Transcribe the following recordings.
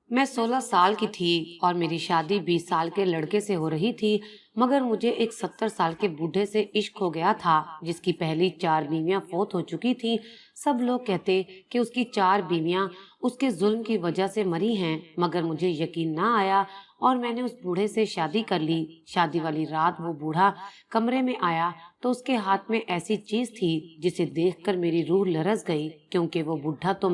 मैं 16 साल की थी और मेरी शादी 20 साल के लड़के से हो रही थी, मगर मुझे एक 70 साल के बूढ़े से इश्क हो गया था जिसकी पहली 4 बीवियां फौत हो चुकी थी। सब लोग कहते कि उसकी 4 बीवियां उसके जुल्म की वजह से मरी हैं, मगर मुझे यकीन ना आया और मैंने उस बूढ़े से शादी कर ली। शादी वाली रात वो बूढ़ा कमरे में आया तो उसके हाथ में ऐसी चीज थी जिसे देखकर मेरी रूह लरस गई, क्योंकि वो बूढ़ा तो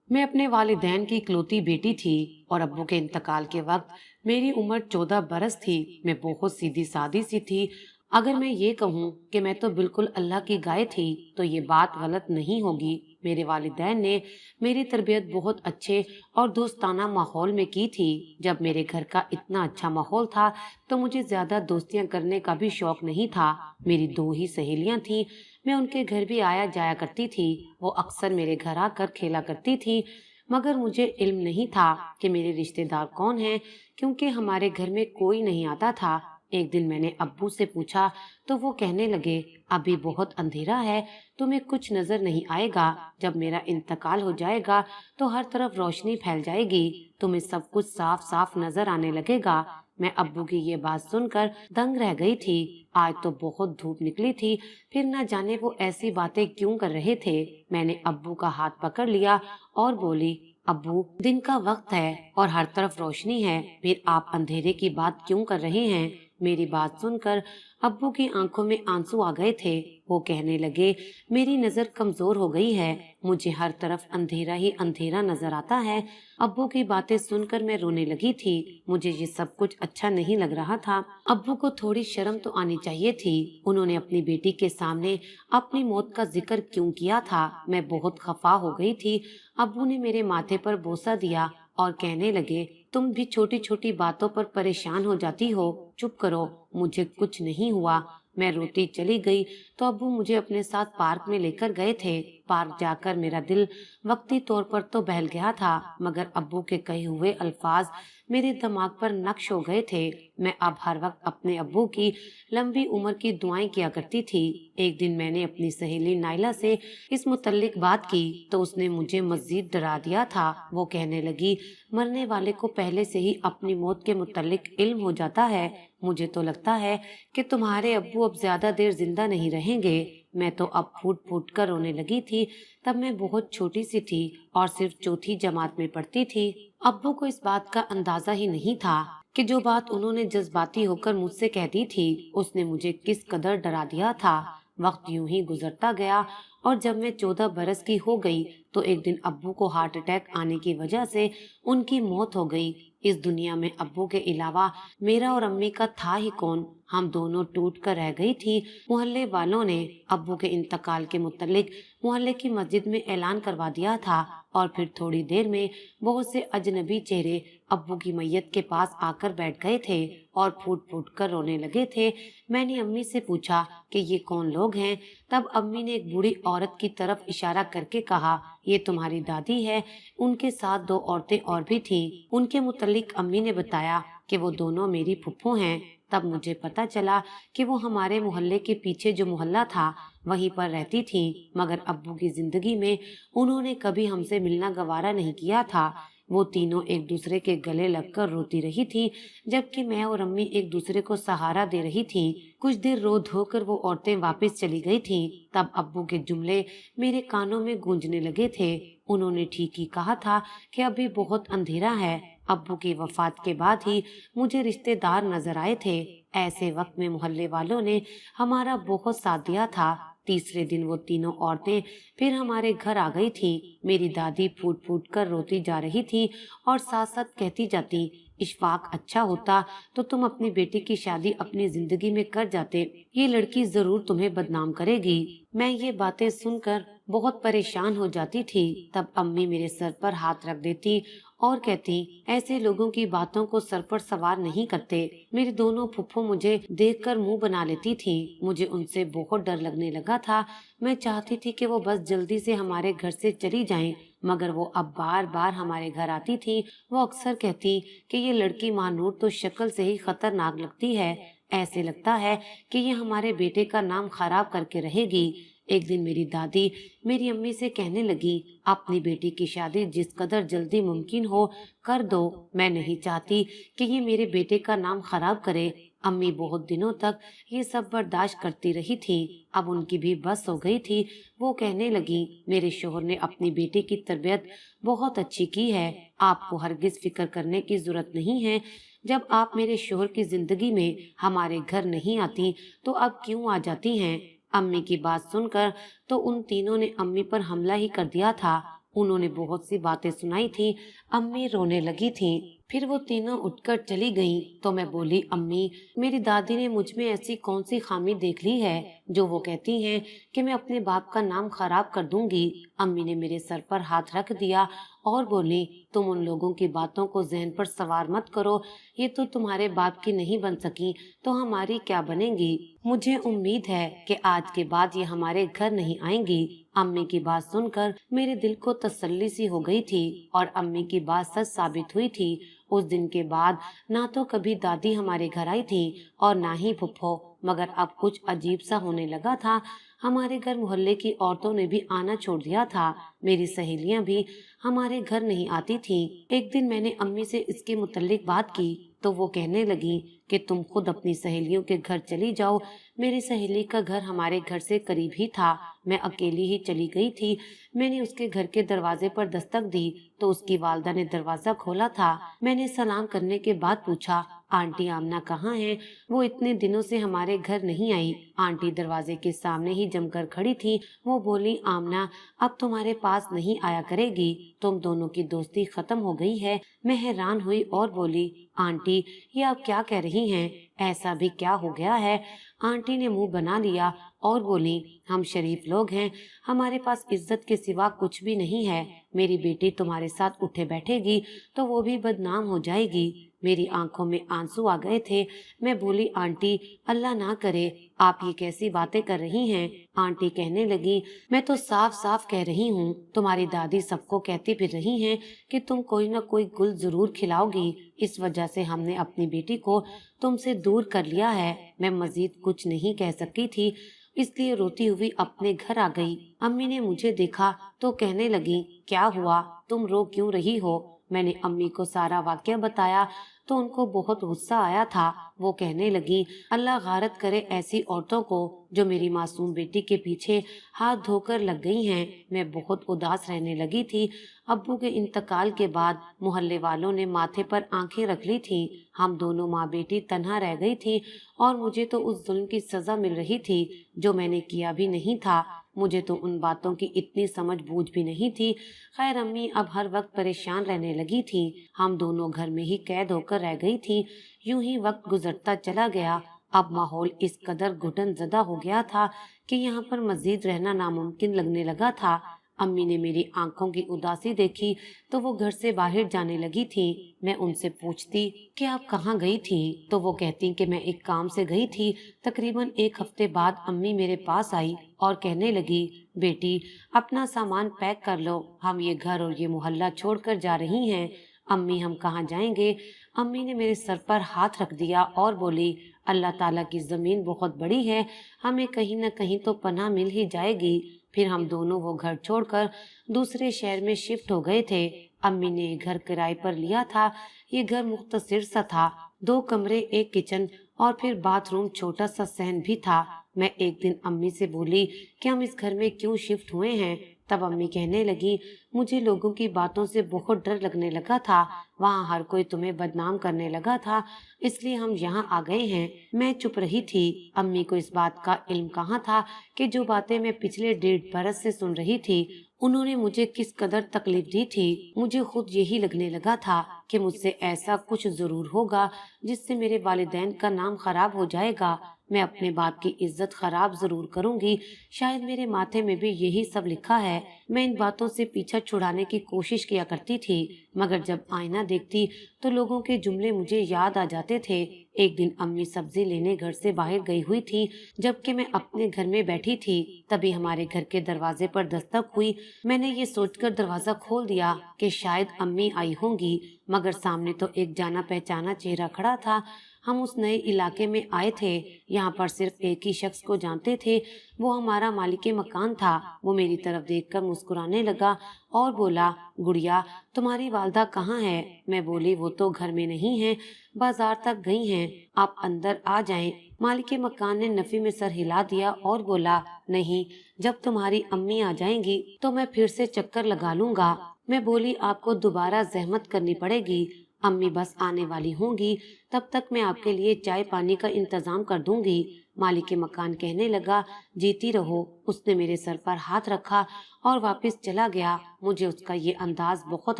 मैं अपने वालिदैन की इकलौती बेटी थी और अब्बू के इंतकाल के वक्त मेरी उम्र 14 बरस थी। मैं बहुत सीधी सादी सी थी। अगर मैं ये कहूँ कि मैं तो बिल्कुल अल्लाह की गाय थी तो ये बात गलत नहीं होगी। मेरे वालिदैन ने मेरी तरबियत बहुत अच्छे और दोस्ताना माहौल में की थी। जब मेरे घर का इतना अच्छा माहौल था तो मुझे ज्यादा दोस्तियां करने का भी शौक नहीं था। मेरी 2 ही सहेलियां थी। मैं उनके घर भी आया जाया करती थी। वो अक्सर मेरे घर आकर खेला करती थी, मगर मुझे इल्म नहीं था कि मेरे रिश्तेदार कौन हैं, क्योंकि हमारे घर में कोई नहीं आता था। एक दिन मैंने अब्बू से पूछा तो वो कहने लगे, अभी बहुत अंधेरा है, तुम्हें कुछ नजर नहीं आएगा। जब मेरा इंतकाल हो जाएगा तो हर तरफ रोशनी फैल जाएगी, तुम्हें सब कुछ साफ साफ नजर आने लगेगा। मैं अब्बू की ये बात सुनकर दंग रह गई थी। आज तो बहुत धूप निकली थी, फिर न जाने वो ऐसी बातें क्यों कर रहे थे। मैंने अब्बू का हाथ पकड़ लिया और बोली, अब्बू, दिन का वक्त है और हर तरफ रोशनी है, फिर आप अंधेरे की बात क्यों कर रहे हैं। मेरी बात सुनकर अब्बू की आंखों में आंसू आ गए थे। वो कहने लगे, मेरी नजर कमजोर हो गई है, मुझे हर तरफ अंधेरा ही अंधेरा नजर आता है। अब्बू की बातें सुनकर मैं रोने लगी थी। मुझे ये सब कुछ अच्छा नहीं लग रहा था। अब्बू को थोड़ी शर्म तो आनी चाहिए थी। उन्होंने अपनी बेटी के सामने अपनी मौत का जिक्र क्यों किया था। मैं बहुत खफा हो गई थी। अब्बू ने मेरे माथे पर बोसा दिया और कहने लगे, तुम भी छोटी छोटी बातों पर परेशान हो जाती हो, चुप करो, मुझे कुछ नहीं हुआ। मैं रोती चली गई तो अब्बू मुझे अपने साथ पार्क में लेकर गए थे। पार्क जाकर मेरा दिल वक्ती तौर पर तो बहल गया था, मगर अब्बू के कहे हुए अल्फाज मेरे दिमाग पर नक्श हो गए थे। मैं अब हर वक्त अपने अब्बू की लंबी उम्र की दुआएं किया करती थी। एक दिन मैंने अपनी सहेली नाइला से इस मुतल्लिक बात की तो उसने मुझे मजीद डरा दिया था। वो कहने लगी, मरने वाले को पहले से ही अपनी मौत के मुतल्लिक इल्म हो जाता है। मुझे तो लगता है कि तुम्हारे अब्बू अब ज्यादा देर जिंदा नहीं रहेंगे। मैं तो अब फूट फूट कर रोने लगी थी। तब मैं बहुत छोटी सी थी और सिर्फ चौथी जमात में पढ़ती थी। अब्बू को इस बात का अंदाजा ही नहीं था कि जो बात उन्होंने जज्बाती होकर मुझसे कह दी थी उसने मुझे किस कदर डरा दिया था। वक्त यूं ही गुजरता गया और जब मैं 14 बरस की हो गई तो एक दिन अब्बू को हार्ट अटैक आने की वजह से उनकी मौत हो गई। इस दुनिया में अब्बू के अलावा मेरा और अम्मी का था ही कौन। हम दोनों टूट कर रह गई थी। मोहल्ले वालों ने अब्बू के इंतकाल के मुतल्लिक मोहल्ले की मस्जिद में ऐलान करवा दिया था और फिर थोड़ी देर में बहुत से अजनबी चेहरे अब्बू की मैयत के पास आकर बैठ गए थे और फूट फूट कर रोने लगे थे। मैंने अम्मी से पूछा कि ये कौन लोग हैं। तब अम्मी ने एक बूढ़ी औरत की तरफ इशारा करके कहा, ये तुम्हारी दादी है। उनके साथ 2 औरतें और भी थीं। उनके मुतल्लिक अम्मी ने बताया कि वो दोनों मेरी फुफ्फो हैं। तब मुझे पता चला कि वो हमारे मोहल्ले के पीछे जो मोहल्ला था वहीं पर रहती थी, मगर अब्बू की जिंदगी में उन्होंने कभी हमसे मिलना गवारा नहीं किया था। वो तीनों एक दूसरे के गले लगकर रोती रही थी, जबकि मैं और अम्मी एक दूसरे को सहारा दे रही थी। कुछ देर रो धोकर वो औरतें वापस चली गई थीं। तब अब्बू के जुमले मेरे कानों में गूंजने लगे थे। उन्होंने ठीक ही कहा था कि अभी बहुत अंधेरा है। अब्बू की वफात के बाद ही मुझे रिश्तेदार नजर आए थे। ऐसे वक्त में मोहल्ले वालों ने हमारा बहुत साथ दिया था। तीसरे दिन वो तीनों औरतें फिर हमारे घर आ गई थी। मेरी दादी फूट फूट कर रोती जा रही थी और साथ साथ कहती जाती, इशफाक, अच्छा होता तो तुम अपनी बेटी की शादी अपनी जिंदगी में कर जाते, ये लड़की जरूर तुम्हें बदनाम करेगी। मैं ये बातें सुनकर बहुत परेशान हो जाती थी। तब अम्मी मेरे सर पर हाथ रख देती और कहती, ऐसे लोगों की बातों को सर पर सवार नहीं करते। मेरी दोनों फुफ्फो मुझे देखकर मुंह बना लेती थी। मुझे उनसे बहुत डर लगने लगा था। मैं चाहती थी कि वो बस जल्दी से हमारे घर से चली जाएं, मगर वो अब बार बार हमारे घर आती थी। वो अक्सर कहती कि ये लड़की महानूर तो शक्ल से ही खतरनाक लगती है, ऐसे लगता है कि ये हमारे बेटे का नाम खराब करके रहेगी। एक दिन मेरी दादी मेरी अम्मी से कहने लगी, अपनी बेटी की शादी जिस कदर जल्दी मुमकिन हो कर दो। मैं नहीं चाहती कि ये मेरे बेटे का नाम खराब करे। अम्मी बहुत दिनों तक ये सब बर्दाश्त करती रही थी, अब उनकी भी बस हो गई थी। वो कहने लगी, मेरे शोहर ने अपनी बेटी की तरबियत बहुत अच्छी की है, आपको हरगिज फिक्र करने की जरूरत नहीं है। जब आप मेरे शोहर की जिंदगी में हमारे घर नहीं आती तो अब क्यों आ जाती हैं? अम्मी की बात सुनकर तो उन तीनों ने अम्मी पर हमला ही कर दिया था। उन्होंने बहुत सी बातें सुनाई थी। अम्मी रोने लगी थी। फिर वो तीनों उठकर चली गईं। तो मैं बोली, अम्मी, मेरी दादी ने मुझ में ऐसी कौन सी खामी देख ली है जो वो कहती हैं कि मैं अपने बाप का नाम खराब कर दूंगी। अम्मी ने मेरे सर पर हाथ रख दिया और बोली, तुम उन लोगों की बातों को जहन पर सवार मत करो, ये तो तुम्हारे बाप की नहीं बन सकी तो हमारी क्या बनेंगी। मुझे उम्मीद है कि आज के बाद ये हमारे घर नहीं आएंगी। अम्मी की बात सुनकर मेरे दिल को तसल्ली सी हो गई थी और अम्मी की बात सच साबित हुई थी। उस दिन के बाद ना तो कभी दादी हमारे घर आई थी और ना ही फुफ्फो, मगर अब कुछ अजीब सा होने लगा था। हमारे घर मोहल्ले की औरतों ने भी आना छोड़ दिया था। मेरी सहेलियां भी हमारे घर नहीं आती थी। एक दिन मैंने अम्मी से इसके मुतल्लिक बात की तो वो कहने लगी कि तुम खुद अपनी सहेलियों के घर चली जाओ। मेरी सहेली का घर हमारे घर से करीब ही था। मैं अकेली ही चली गई थी। मैंने उसके घर के दरवाजे पर दस्तक दी तो उसकी वालदा ने दरवाजा खोला था। मैंने सलाम करने के बाद पूछा, आंटी आमना कहाँ है? वो इतने दिनों से हमारे घर नहीं आई। आंटी दरवाजे के सामने ही जमकर खड़ी थी। वो बोली, आमना अब तुम्हारे पास नहीं आया करेगी, तुम दोनों की दोस्ती खत्म हो गई है। मैं हैरान हुई और बोली, आंटी ये आप क्या कह रही हैं? ऐसा भी क्या हो गया है? आंटी ने मुंह बना लिया और बोली, हम शरीफ लोग हैं, हमारे पास इज्जत के सिवा कुछ भी नहीं है। मेरी बेटी तुम्हारे साथ उठे बैठेगी तो वो भी बदनाम हो जाएगी। मेरी आंखों में आंसू आ गए थे। मैं बोली, आंटी अल्लाह ना करे, आप ये कैसी बातें कर रही हैं? आंटी कहने लगी, मैं तो साफ साफ कह रही हूँ, तुम्हारी दादी सबको कहती फिर रही हैं कि तुम कोई न कोई गुल जरूर खिलाओगी। इस वजह से हमने अपनी बेटी को तुमसे दूर कर लिया है। मैं मजीद कुछ नहीं कह सकी थी, इसलिए रोती हुई अपने घर आ गई। अम्मी ने मुझे देखा तो कहने लगी, क्या हुआ, तुम रो क्यों रही हो? मैंने अम्मी को सारा वाकया बताया तो उनको बहुत गुस्सा आया था। वो कहने लगी, अल्लाह गारत करे ऐसी औरतों को जो मेरी मासूम बेटी के पीछे हाथ धोकर लग गई हैं। मैं बहुत उदास रहने लगी थी। अब्बू के इंतकाल के बाद मोहल्ले वालों ने माथे पर आंखें रख ली थी। हम दोनों माँ बेटी तन्हा रह गई थी और मुझे तो उस जुल्म की सजा मिल रही थी जो मैंने किया भी नहीं था। मुझे तो उन बातों की इतनी समझ बूझ भी नहीं थी। खैर अम्मी अब हर वक्त परेशान रहने लगी थी। हम दोनों घर में ही कैद होकर रह गई थी। यूं ही वक्त गुजरता चला गया। अब माहौल इस कदर घुटन ज़दा हो गया था कि यहाँ पर मजीद रहना नामुमकिन लगने लगा था। अम्मी ने मेरी आंखों की उदासी देखी तो वो घर से बाहर जाने लगी थी। मैं उनसे पूछती कि आप कहाँ गई थी तो वो कहती कि मैं एक काम से गई थी। तकरीबन एक हफ्ते बाद अम्मी मेरे पास आई और कहने लगी, बेटी अपना सामान पैक कर लो, हम ये घर और ये मोहल्ला छोड़कर जा रही हैं। अम्मी हम कहाँ जाएंगे? अम्मी ने मेरे सर पर हाथ रख दिया और बोली, अल्लाह ताला की जमीन बहुत बड़ी है, हमें कहीं न कहीं तो पनाह मिल ही जाएगी। फिर हम दोनों वो घर छोड़कर दूसरे शहर में शिफ्ट हो गए थे। अम्मी ने घर किराए पर लिया था। ये घर मुख्तसर सा था, 2 कमरे, 1 किचन और फिर बाथरूम, छोटा सा सहन भी था। मैं एक दिन अम्मी से बोली कि हम इस घर में क्यों शिफ्ट हुए हैं। तब अम्मी कहने लगी, मुझे लोगों की बातों से बहुत डर लगने लगा था। वहाँ हर कोई तुम्हें बदनाम करने लगा था, इसलिए हम यहाँ आ गए हैं। मैं चुप रही थी। अम्मी को इस बात का इल्म कहाँ था कि जो बातें मैं पिछले 1.5 बरस से सुन रही थी उन्होंने मुझे किस कदर तकलीफ दी थी। मुझे खुद यही लगने लगा था कि मुझसे ऐसा कुछ जरूर होगा जिससे मेरे वालिदैन का नाम खराब हो जाएगा। मैं अपने बाप की इज्जत खराब जरूर करूंगी। शायद मेरे माथे में भी यही सब लिखा है। मैं इन बातों से पीछा छुड़ाने की कोशिश किया करती थी, मगर जब आईना देखती तो लोगों के जुमले मुझे याद आ जाते थे। एक दिन अम्मी सब्जी लेने घर से बाहर गई हुई थी, जबकि मैं अपने घर में बैठी थी। तभी हमारे घर के दरवाजे पर दस्तक हुई। मैंने ये सोचकर दरवाजा खोल दिया कि शायद अम्मी आई होंगी, मगर सामने तो एक जाना पहचाना चेहरा खड़ा था। हम उस नए इलाके में आए थे, यहाँ पर सिर्फ एक ही शख्स को जानते थे, वो हमारा मालिक मकान था। वो मेरी तरफ देखकर मुस्कुराने लगा और बोला, गुड़िया तुम्हारी वालदा कहाँ है? मैं बोली, वो तो घर में नहीं है, बाजार तक गई हैं, आप अंदर आ जाएं। मालिक मकान ने नफी में सर हिला दिया और बोला, नहीं, जब तुम्हारी अम्मी आ जाएंगी तो मैं फिर से चक्कर लगा लूंगा। मैं बोली, आपको दोबारा जहमत करनी पड़ेगी, अम्मी बस आने वाली होंगी, तब तक मैं आपके लिए चाय पानी का इंतजाम कर दूंगी। मालिक मकान कहने लगा, जीती रहो। उसने मेरे सर पर हाथ रखा और वापस चला गया। मुझे उसका ये अंदाज बहुत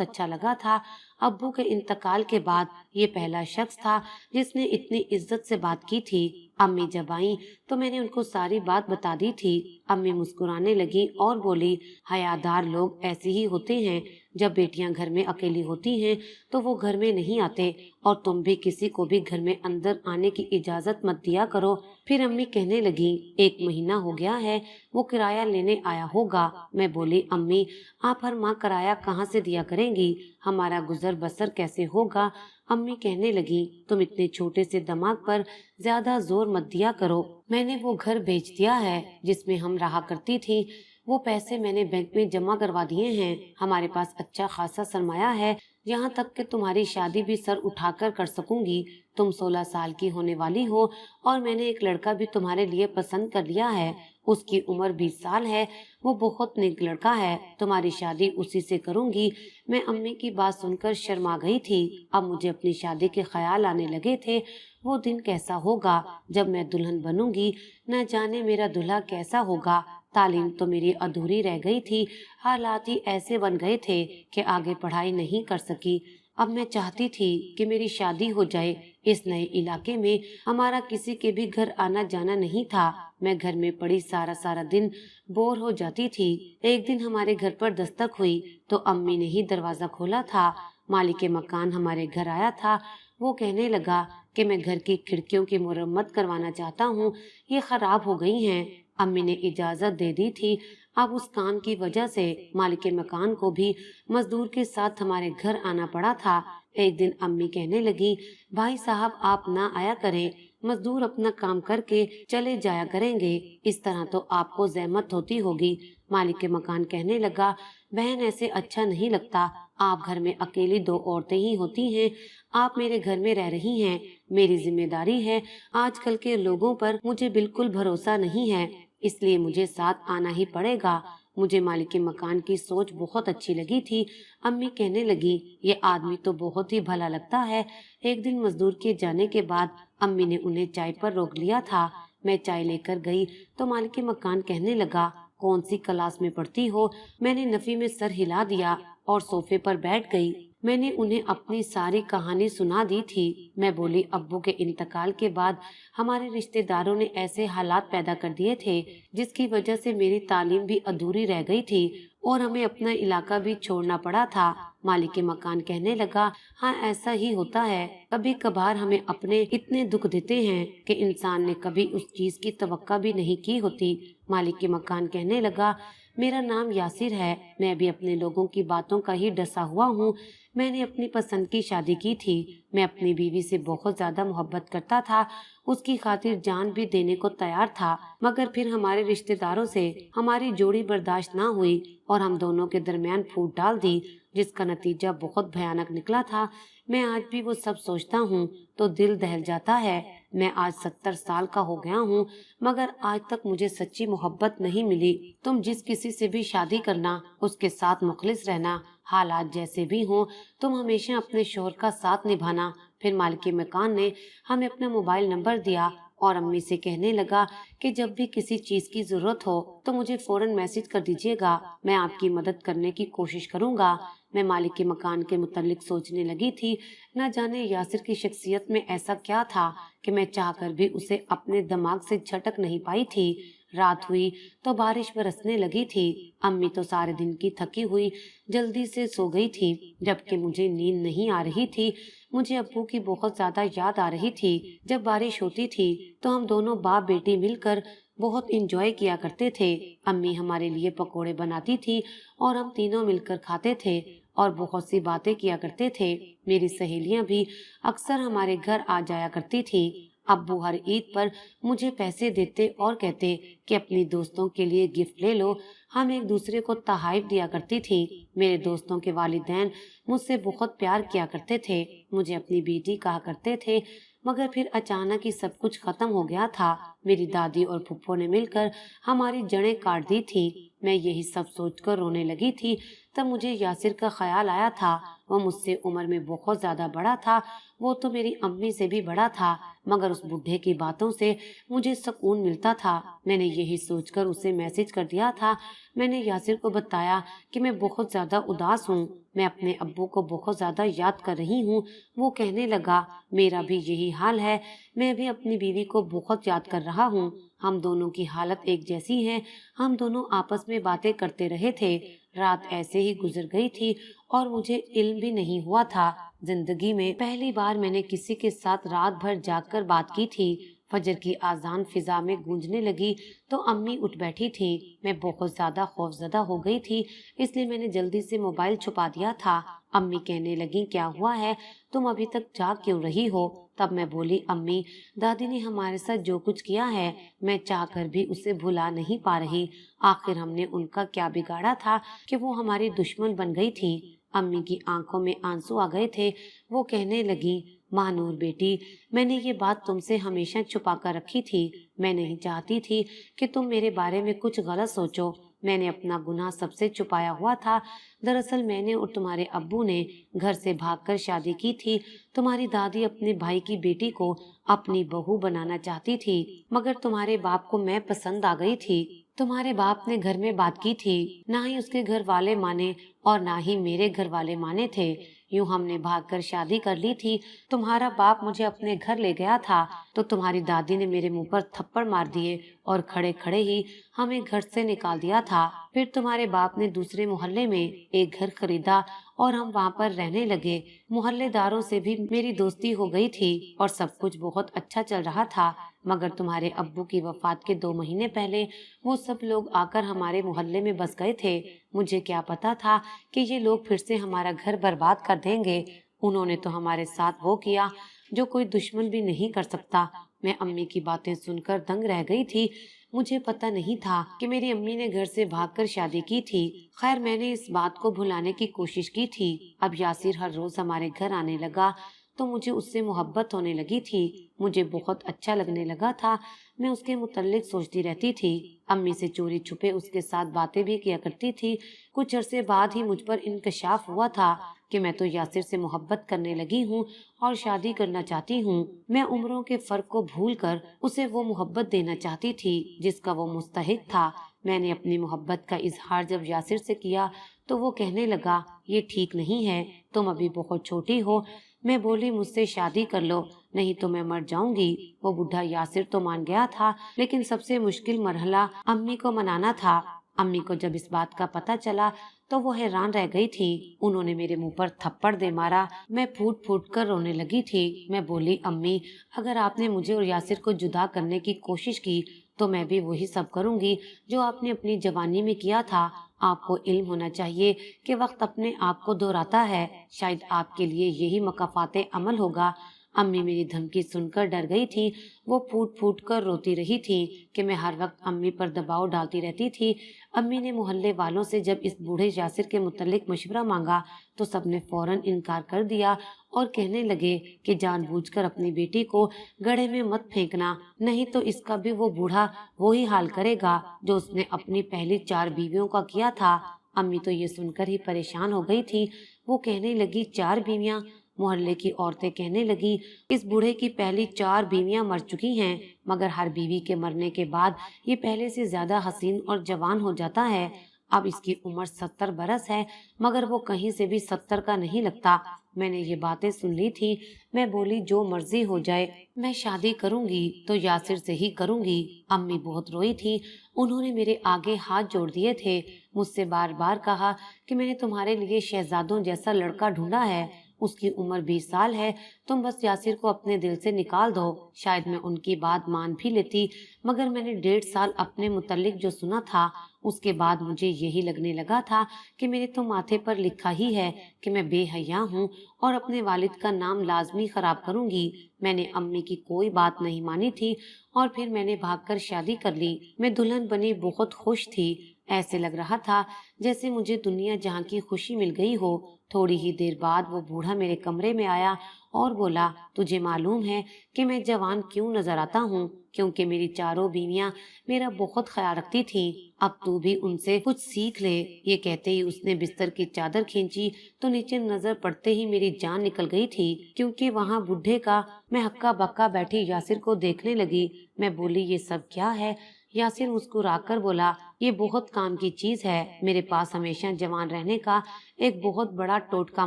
अच्छा लगा था। अब्बू के इंतकाल के बाद ये पहला शख्स था जिसने इतनी इज्जत से बात की थी। अम्मी जब आई तो मैंने उनको सारी बात बता दी थी। अम्मी मुस्कुराने लगी और बोली, हयादार लोग ऐसे ही होते हैं, जब बेटियां घर में अकेली होती हैं तो वो घर में नहीं आते, और तुम भी किसी को भी घर में अंदर आने की इजाजत मत दिया करो। फिर अम्मी कहने लगी, 1 महीना हो गया है, वो किराया लेने आया होगा। मैं बोली, अम्मी आप हर माह किराया कहाँ से दिया करेंगी, हमारा गुजर बसर कैसे होगा? अम्मी कहने लगी, तुम इतने छोटे से दिमाग पर ज्यादा जोर मत दिया करो। मैंने वो घर बेच दिया है जिसमें हम रहा करती थी, वो पैसे मैंने बैंक में जमा करवा दिए हैं। हमारे पास अच्छा खासा सरमाया है, यहाँ तक कि तुम्हारी शादी भी सर उठाकर कर सकूंगी। तुम 16 साल की होने वाली हो और मैंने एक लड़का भी तुम्हारे लिए पसंद कर लिया है। उसकी उम्र 20 साल है, वो बहुत नेक लड़का है, तुम्हारी शादी उसी से करूंगी। मैं अम्मी की बात सुनकर शर्मा गई थी। अब मुझे अपनी शादी के ख्याल आने लगे थे। वो दिन कैसा होगा जब मैं दुल्हन बनूंगी, न जाने मेरा दूल्हा कैसा होगा। तालीम तो मेरी अधूरी रह गई थी, हालात ही ऐसे बन गए थे कि आगे पढ़ाई नहीं कर सकी। अब मैं चाहती थी कि मेरी शादी हो जाए। इस नए इलाके में हमारा किसी के भी घर आना जाना नहीं था। मैं घर में पड़ी सारा सारा दिन बोर हो जाती थी। एक दिन हमारे घर पर दस्तक हुई तो अम्मी ने ही दरवाजा खोला था। मालिक मकान हमारे घर आया था। वो कहने लगा कि मैं घर की खिड़कियों की मुरम्मत करवाना चाहता हूँ, ये खराब हो गई हैं। अम्मी ने इजाजत दे दी थी। अब उस काम की वजह से मालिक मकान को भी मजदूर के साथ हमारे घर आना पड़ा था। एक दिन अम्मी कहने लगी, भाई साहब आप ना आया करें, मजदूर अपना काम करके चले जाया करेंगे, इस तरह तो आपको जहमत होती होगी। मालिक मकान कहने लगा, बहन ऐसे अच्छा नहीं लगता, आप घर में अकेली 2 औरतें ही होती हैं, आप मेरे घर में रह रही हैं, मेरी जिम्मेदारी है। आजकल के लोगों पर मुझे बिल्कुल भरोसा नहीं है, इसलिए मुझे साथ आना ही पड़ेगा। मुझे मालिक मकान की सोच बहुत अच्छी लगी थी। अम्मी कहने लगी, ये आदमी तो बहुत ही भला लगता है। एक दिन मजदूर के जाने के बाद अम्मी ने उन्हें चाय पर रोक लिया था। मैं चाय लेकर गई तो मालिक मकान कहने लगा, कौन सी क्लास में पढ़ती हो? मैंने नफी में सर हिला दिया और सोफे पर बैठ गई। मैंने उन्हें अपनी सारी कहानी सुना दी थी। मैं बोली, अब्बू के इंतकाल के बाद हमारे रिश्तेदारों ने ऐसे हालात पैदा कर दिए थे जिसकी वजह से मेरी तालीम भी अधूरी रह गई थी और हमें अपना इलाका भी छोड़ना पड़ा था। मालिक मकान कहने लगा, हाँ ऐसा ही होता है, कभी कभार हमें अपने इतने दुख देते हैं कि इंसान ने कभी उस चीज की तवक्का भी नहीं की होती। मालिक मकान कहने लगा, मेरा नाम यासिर है, मैं भी अपने लोगों की बातों का ही डसा हुआ हूँ। मैंने अपनी पसंद की शादी की थी। मैं अपनी बीवी से बहुत ज्यादा मोहब्बत करता था, उसकी खातिर जान भी देने को तैयार था, मगर फिर हमारे रिश्तेदारों से हमारी जोड़ी बर्दाश्त ना हुई और हम दोनों के दरमियान फूट डाल दी, जिसका नतीजा बहुत भयानक निकला था। मैं आज भी वो सब सोचता हूँ तो दिल दहल जाता है। मैं आज 70 साल का हो गया हूँ, मगर आज तक मुझे सच्ची मोहब्बत नहीं मिली। तुम जिस किसी से भी शादी करना, उसके साथ मुखलिस रहना, हालात जैसे भी हों, तुम हमेशा अपने शोहर का साथ निभाना। फिर मालिक मकान ने हमें अपना मोबाइल नंबर दिया और अम्मी से कहने लगा कि जब भी किसी चीज की जरूरत हो तो मुझे फौरन मैसेज कर दीजिएगा, मैं आपकी मदद करने की कोशिश करूंगा। मैं मालिक के मकान के मुतालिक सोचने लगी थी, न जाने यासिर की शख्सियत में ऐसा क्या था कि मैं चाहकर भी उसे अपने दिमाग से झटक नहीं पाई थी। रात हुई तो बारिश बरसने लगी थी। अम्मी तो सारे दिन की थकी हुई जल्दी से सो गई थी, जबकि मुझे नींद नहीं आ रही थी। मुझे अब्बू की बहुत ज्यादा याद आ रही थी। जब बारिश होती थी तो हम दोनों बाप बेटी मिलकर बहुत इंजॉय किया करते थे। अम्मी हमारे लिए पकोड़े बनाती थी और हम तीनों मिलकर खाते थे। और बहुत सी बातें किया करते थे। मेरी सहेलियां भी अक्सर हमारे घर आ जाया करती थी। अब्बू हर ईद पर मुझे पैसे देते और कहते कि अपनी दोस्तों के लिए गिफ्ट ले लो। हम एक दूसरे को तोहफे दिया करती थी। मेरे दोस्तों के वालिदैन मुझसे बहुत प्यार किया करते थे, मुझे अपनी बेटी कहा करते थे। मगर फिर अचानक ही सब कुछ खत्म हो गया था। मेरी दादी और फुप्पो ने मिलकर हमारी जड़ें काट दी थी। मैं यही सब सोचकर रोने लगी थी। तब मुझे यासिर का ख्याल आया था। वो मुझसे उम्र में बहुत ज्यादा बड़ा था। वो तो मेरी अम्मी से भी बड़ा था, मगर उस बुढ़े की बातों से मुझे सुकून मिलता था। मैंने यही सोचकर उसे मैसेज कर दिया था। मैंने यासिर को बताया कि मैं बहुत ज्यादा उदास हूँ, मैं अपने अब्बू को बहुत ज्यादा याद कर रही हूँ। वो कहने लगा, मेरा भी यही हाल है, मैं भी अपनी बीवी को बहुत याद कर रहा हूँ। हम दोनों की हालत एक जैसी है। हम दोनों आपस में बातें करते रहे थे। रात ऐसे ही गुजर गई थी और मुझे इल्म भी नहीं हुआ था। जिंदगी में पहली बार मैंने किसी के साथ रात भर जागकर बात की थी। फजर की आजान फिजा में गूंजने लगी तो अम्मी उठ बैठी थी। मैं बहुत ज्यादा खौफजदा हो गई थी, इसलिए मैंने जल्दी से मोबाइल छुपा दिया था। अम्मी कहने लगी, क्या हुआ है, तुम अभी तक जाग क्यों रही हो? तब मैं बोली, अम्मी, दादी ने हमारे साथ जो कुछ किया है मैं चाहकर भी उसे भुला नहीं पा रही। आखिर हमने उनका क्या बिगाड़ा था कि वो हमारी दुश्मन बन गई थी। अम्मी की आंखों में आंसू आ गए थे। वो कहने लगी, महानूर बेटी, मैंने ये बात तुमसे हमेशा छुपा कर रखी थी। मैं नहीं चाहती थी कि तुम मेरे बारे में कुछ गलत सोचो। मैंने अपना गुनाह सबसे छुपाया हुआ था। दरअसल मैंने और तुम्हारे अब्बू ने घर से भागकर शादी की थी। तुम्हारी दादी अपने भाई की बेटी को अपनी बहू बनाना चाहती थी, मगर तुम्हारे बाप को मैं पसंद आ गई थी। तुम्हारे बाप ने घर में बात की थी, ना ही उसके घर वाले माने और ना ही मेरे घर वाले माने थे। यूं हमने भागकर शादी कर ली थी। तुम्हारा बाप मुझे अपने घर ले गया था तो तुम्हारी दादी ने मेरे मुंह पर थप्पड़ मार दिए और खड़े खड़े ही हमें घर से निकाल दिया था। फिर तुम्हारे बाप ने दूसरे मोहल्ले में एक घर खरीदा और हम वहाँ पर रहने लगे। मोहल्लेदारों से भी मेरी दोस्ती हो गई थी और सब कुछ बहुत अच्छा चल रहा था। मगर तुम्हारे अब्बू की वफात के 2 महीने पहले वो सब लोग आकर हमारे मोहल्ले में बस गए थे। मुझे क्या पता था कि ये लोग फिर से हमारा घर बर्बाद कर देंगे। उन्होंने तो हमारे साथ वो किया जो कोई दुश्मन भी नहीं कर सकता। मैं अम्मी की बातें सुनकर दंग रह गई थी। मुझे पता नहीं था कि मेरी अम्मी ने घर से भागकर शादी की थी। खैर, मैंने इस बात को भुलाने की कोशिश की थी। अब यासिर हर रोज हमारे घर आने लगा तो मुझे उससे मोहब्बत होने लगी थी। मुझे बहुत अच्छा लगने लगा था। मैं उसके मुतल्लिक सोचती रहती थी। अम्मी से चोरी छुपे उसके साथ बातें भी किया करती थी। कुछ अरसे बाद ही मुझ पर इंकशाफ हुआ था कि मैं तो यासिर से मोहब्बत करने लगी हूँ और शादी करना चाहती हूँ। मैं उम्रों के फर्क को भूलकर उसे वो मोहब्बत देना चाहती थी जिसका वो मुस्तहिक था। मैंने अपनी मोहब्बत का इजहार जब यासिर से किया तो वो कहने लगा, ये ठीक नहीं है, तुम अभी बहुत छोटी हो। मैं बोली, मुझसे शादी कर लो, नहीं तो मैं मर जाऊंगी। वो बुढ़ा यासिर तो मान गया था, लेकिन सबसे मुश्किल मरहला अम्मी को मनाना था। अम्मी को जब इस बात का पता चला तो वो हैरान रह गई थी। उन्होंने मेरे मुंह पर थप्पड़ दे मारा। मैं फूट फूट कर रोने लगी थी। मैं बोली, अम्मी, अगर आपने मुझे और यासिर को जुदा करने की कोशिश की तो मैं भी वही सब करूंगी जो आपने अपनी जवानी में किया था। आपको इल्म होना चाहिए कि वक्त अपने आप को दोहराता है। शायद आपके लिए यही मकाफाते अमल होगा। अम्मी मेरी धमकी सुनकर डर गई थी। वो फूट फूट कर रोती रही थी कि मैं हर वक्त अम्मी पर दबाव डालती रहती थी। अम्मी ने मोहल्ले वालों से जब इस बूढ़े यासिर के मुतल्लिक मशवरा मांगा तो सबने फौरन इनकार कर दिया और कहने लगे कि जानबूझकर अपनी बेटी को गड्ढे में मत फेंकना, नहीं तो इसका भी वो बूढ़ा वही हाल करेगा जो उसने अपनी पहली 4 बीवियों का किया था। अम्मी तो ये सुनकर ही परेशान हो गई थी। वो कहने लगी, 4 बीवियां? मोहल्ले की औरतें कहने लगी, इस बूढ़े की पहली 4 बीवियां मर चुकी हैं, मगर हर बीवी के मरने के बाद ये पहले से ज्यादा हसीन और जवान हो जाता है। अब इसकी उम्र 70 बरस है, मगर वो कहीं से भी 70 का नहीं लगता। मैंने ये बातें सुन ली थी। मैं बोली, जो मर्जी हो जाए, मैं शादी करूंगी तो यासिर से ही करूंगी। अम्मी बहुत रोई थी। उन्होंने मेरे आगे हाथ जोड़ दिए थे। मुझसे बार बार कहा कि मैंने तुम्हारे लिए शहजादों जैसा लड़का ढूंढा है, اس کی عمر 20 سال ہے، تم بس یاسر کو اپنے دل سے نکال دو۔ شاید میں ان کی بات مان بھی لیتی، مگر میں نے 1.5 سال اپنے متعلق جو سنا تھا اس کے بعد مجھے یہی لگنے لگا تھا کہ میرے تو ماتھے پر لکھا ہی ہے کہ میں بے حیا ہوں اور اپنے والد کا نام لازمی خراب کروں گی۔ میں نے امی کی کوئی بات نہیں مانی تھی اور پھر میں نے بھاگ کر شادی کر لی۔ میں دلہن بنی بہت خوش تھی، ایسے لگ رہا تھا جیسے مجھے دنیا جہاں کی خوشی مل گئی ہو۔ تھوڑی ہی دیر بعد وہ بوڑھا میرے کمرے میں آیا اور بولا، تجھے معلوم ہے کہ میں جوان کیوں نظر آتا ہوں؟ کیونکہ میری چاروں بیویاں میرا بہت خیال رکھتی تھی، اب تو بھی ان سے کچھ سیکھ لے۔ یہ کہتے ہی اس نے بستر کی چادر کھینچی تو نیچے نظر پڑتے ہی میری جان نکل گئی تھی، کیونکہ وہاں بڈھے کا میں ہکا بکا بیٹھی یاسر کو دیکھنے لگی۔ میں بولی، یہ سب کیا ہے؟ یاسر مسکرا کر بولا، یہ بہت کام کی چیز ہے، میرے پاس ہمیشہ جوان رہنے کا ایک بہت بڑا ٹوٹکا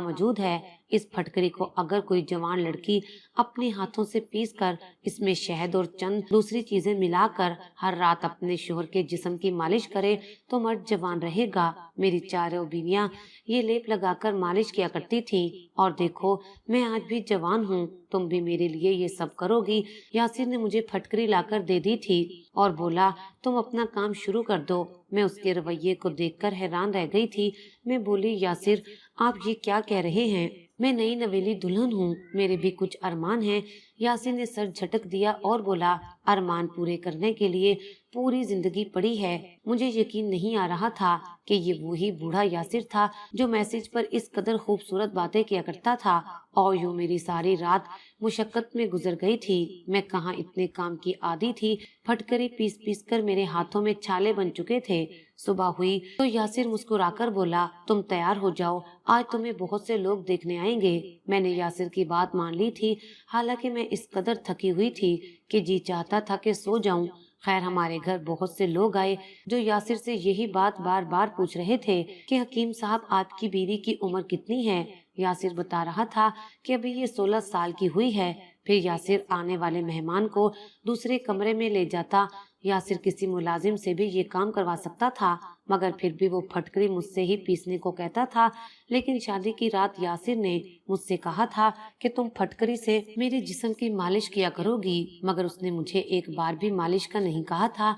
موجود ہے۔ اس پھٹکری کو اگر کوئی جوان لڑکی اپنے ہاتھوں سے پیس کر اس میں شہد اور چند دوسری چیزیں ملا کر ہر رات اپنے شوہر کے جسم کی مالش کرے تو مرد جوان رہے گا۔ میری چاروں بیویاں یہ لیپ لگا کر مالش کیا کرتی تھی اور دیکھو میں آج بھی جوان ہوں، تم بھی میرے لیے یہ سب کرو گی۔ یاسر نے مجھے پھٹکری لا کر دے دی تھی اور بولا، تم اپنا کام شروع کر دو۔ میں اس کے رویے کو دیکھ کر حیران رہ گئی تھی۔ میں بولی، یاسر آپ یہ کیا کہہ رہے ہیں؟ میں نئی نویلی دلہن ہوں، میرے بھی کچھ ارمان ہیں۔ یاسر نے سر جھٹک دیا اور بولا، ارمان پورے کرنے کے لیے پوری زندگی پڑی ہے۔ مجھے یقین نہیں آ رہا تھا کہ یہ وہی بوڑھا یاسر تھا جو میسج پر اس قدر خوبصورت باتیں کیا کرتا تھا، اور یوں میری ساری رات مشقت میں گزر گئی تھی۔ میں کہاں اتنے کام کی عادی تھی، پھٹکری پیس پیس کر میرے ہاتھوں میں چھالے بن چکے تھے۔ صبح ہوئی تو یاسر مسکرا کر بولا، تم تیار ہو جاؤ، آج تمہیں بہت سے لوگ دیکھنے آئیں گے۔ میں نے یاسر کی بات مان لی تھی، حالانکہ میں اس قدر تھکی ہوئی تھی کہ جی چاہتا تھا کہ سو جاؤں۔ خیر ہمارے گھر بہت سے لوگ آئے جو یاسر سے یہی بات بار بار پوچھ رہے تھے کہ حکیم صاحب آپ کی بیوی کی عمر کتنی ہے؟ یاسر بتا رہا تھا کہ ابھی یہ 16 سال کی ہوئی ہے۔ پھر یاسر آنے والے مہمان کو دوسرے کمرے میں لے جاتا۔ یاسر کسی ملازم سے بھی یہ کام کروا سکتا تھا، مگر پھر بھی وہ پھٹکری مجھ سے ہی پیسنے کو کہتا تھا۔ لیکن شادی کی رات یاسر نے مجھ سے کہا تھا کہ تم پھٹکری سے میرے جسم کی مالش کیا کرو گی، مگر اس نے مجھے ایک بار بھی مالش کا نہیں کہا تھا۔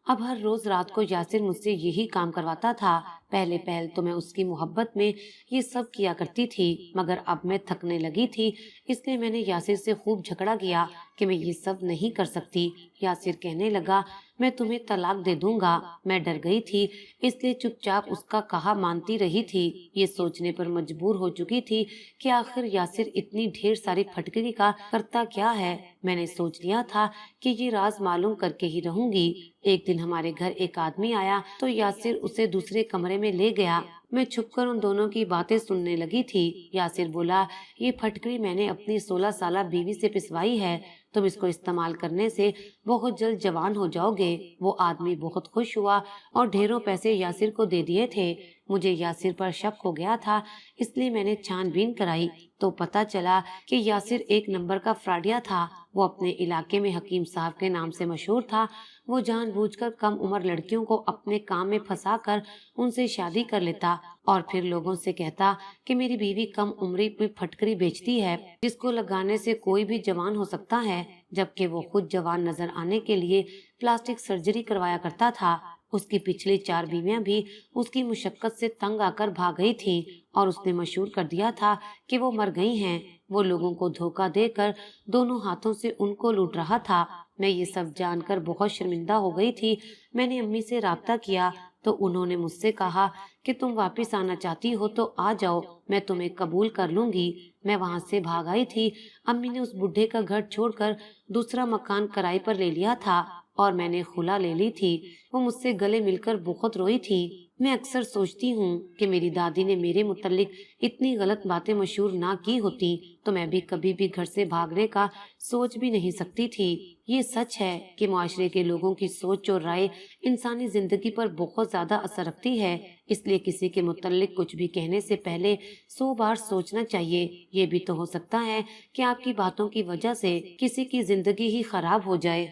اب ہر روز رات کو یاسر مجھ سے یہی کام کرواتا تھا۔ پہلے تو میں اس کی محبت میں یہ سب کیا کرتی تھی، مگر اب میں تھکنے لگی تھی، اس لیے میں نے یاسر سے خوب جھگڑا کیا کہ میں یہ سب نہیں کر سکتی۔ یاسر کہنے لگا، میں تمہیں طلاق دے دوں گا۔ میں ڈر گئی تھی، اس لیے چپ چاپ اس کا کہا مانتی رہی تھی۔ یہ سوچنے پر مجبور ہو چکی تھی کہ آخر یاسر اتنی ڈھیر ساری پھٹکری کا کرتا کیا ہے۔ میں نے سوچ لیا تھا کہ یہ راز معلوم کر کے ہی رہوں گی۔ ایک دن ہمارے گھر ایک آدمی آیا تو یاسر اسے دوسرے کمرے میں لے گیا۔ میں چھپ کر ان دونوں کی باتیں سننے لگی تھی۔ یاسر بولا، یہ پھٹکری میں نے اپنی 16 سالہ بیوی سے پسوائی ہے، تم اس کو استعمال کرنے سے بہت جلد جوان ہو جاؤ گے۔ وہ آدمی بہت خوش ہوا اور ڈھیروں پیسے یاسر کو دے دیے تھے۔ مجھے یاسر پر شک ہو گیا تھا، اس لیے میں نے چھان بین کرائی تو پتا چلا کہ یاسر ایک نمبر کا فراڈیا تھا۔ وہ اپنے علاقے میں حکیم صاحب کے نام سے مشہور تھا۔ وہ جان بوجھ کر کم عمر لڑکیوں کو اپنے کام میں پھنسا کر ان سے شادی کر لیتا اور پھر لوگوں سے کہتا کہ میری بیوی کم عمری میں پھٹکری بیچتی ہے جس کو لگانے سے کوئی بھی جوان ہو سکتا ہے، جبکہ وہ خود جوان نظر آنے کے لیے پلاسٹک سرجری کروایا کرتا تھا۔ اس کی پچھلی 4 بیویاں بھی اس کی مشقت سے تنگ آ کر بھاگ گئی تھیں اور اس نے مشہور کر دیا تھا کہ وہ مر گئی ہیں۔ وہ لوگوں کو دھوکہ دے کر دونوں ہاتھوں سے ان کو لوٹ رہا تھا۔ میں یہ سب جان کر بہت شرمندہ ہو گئی تھی۔ میں نے امی سے رابطہ کیا تو انہوں نے مجھ سے کہا کہ تم واپس آنا چاہتی ہو تو آ جاؤ، میں تمہیں قبول کر لوں گی۔ میں وہاں سے بھاگ آئی تھی۔ امی نے اس بڈھے کا گھر چھوڑ کر دوسرا مکان کرائے پر لے لیا تھا اور میں نے خلا لے لی تھی۔ وہ مجھ سے گلے مل کر بہت روئی تھی۔ میں اکثر سوچتی ہوں کہ میری دادی نے میرے متعلق اتنی غلط باتیں مشہور نہ کی ہوتی تو میں بھی کبھی بھی گھر سے بھاگنے کا سوچ بھی نہیں سکتی تھی۔ یہ سچ ہے کہ معاشرے کے لوگوں کی سوچ اور رائے انسانی زندگی پر بہت زیادہ اثر رکھتی ہے، اس لیے کسی کے متعلق کچھ بھی کہنے سے پہلے 100 بار سوچنا چاہیے۔ یہ بھی تو ہو سکتا ہے کہ آپ کی باتوں کی وجہ سے کسی کی زندگی ہی خراب ہو جائے۔